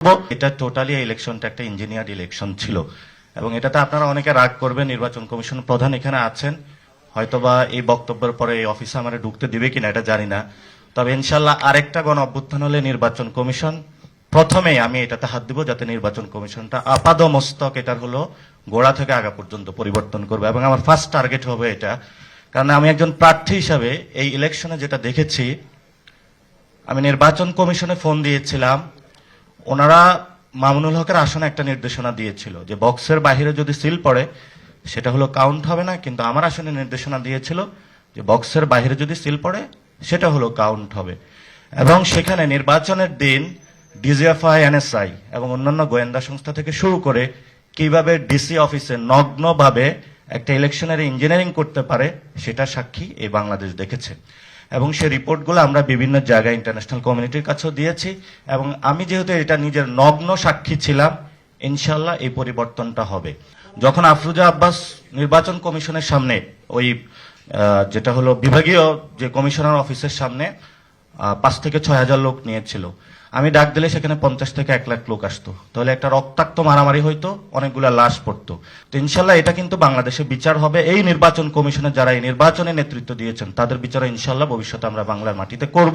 এটা টোটালি ইলেকশনটা একটা ইঞ্জিনিয়ার্ড ইলেকশন ছিল এবং এটাতে আপনারা অনেকে রাগ করবেন। নির্বাচন কমিশন প্রধান এখানে আছেন, হয়তোবা এই বক্তব্যের পরে এই অফিসে আমরা ঢুকতে দিবে কিনা এটা জানি না। তবে ইনশাল্লাহ আরেকটা গণ অভ্যুত্থান হলে নির্বাচন কমিশন প্রথমেই আমি এটাতে হাত দিব, যাতে নির্বাচন কমিশনটা আপাদমস্তক এটার হলো গোড়া থেকে আগা পর্যন্ত পরিবর্তন করবে এবং আমার ফার্স্ট টার্গেট হবে এটা। কারণ আমি একজন প্রার্থী হিসাবে এই ইলেকশনে যেটা দেখেছি, আমি নির্বাচন কমিশনে ফোন দিয়েছিলাম, ওনারা মামুনুল হকের আসনে একটা নির্দেশনা দিয়েছিল যে বক্সের বাইরে যদি সিল পড়ে সেটা হলো কাউন্ট হবে না, কিন্তু আমার আসনে নির্দেশনা দিয়েছিল যে বক্সের বাইরে যদি সিল পড়ে সেটা হলো কাউন্ট হবে। এবং সেখানে নির্বাচনের দিন ডিজিএফআই, এনএসআই এবং অন্যান্য গোয়েন্দা সংস্থা থেকে শুরু করে কিভাবে ডিসি অফিসে নগ্নভাবে একটা ইলেকশনের ইঞ্জিনিয়ারিং করতে পারে সেটা সাক্ষী এই বাংলাদেশ দেখেছে। এবং সেই রিপোর্টগুলো আমরা বিভিন্ন জায়গায় ইন্টারন্যাশনাল কমিউনিটির কাছেও দিয়েছি এবং আমি যেহেতু এটা নিজের নগ্ন সাক্ষী ছিলাম, ইনশাল্লাহ এই পরিবর্তনটা হবে। যখন আফরোজা আব্বাস নির্বাচন কমিশনের সামনে ওই যেটা হলো বিভাগীয় যে কমিশনার অফিসের সামনে 5 থেকে 6 হাজার লোক নিয়েছিল, আমি ডাক দিলে সেখানে 50 থেকে 1 লাখ লোক আসতো, তাহলে একটা রক্তাক্ত মারামারি হইতো, অনেকগুলা লাশ পড়তো। তো ইনশাল্লাহ এটা কিন্তু বাংলাদেশে বিচার হবে। এই নির্বাচন কমিশনের যারা এই নির্বাচনে নেতৃত্ব দিয়েছেন তাদের বিচার ইনশাল্লাহ ভবিষ্যতে আমরা বাংলার মাটিতে করব।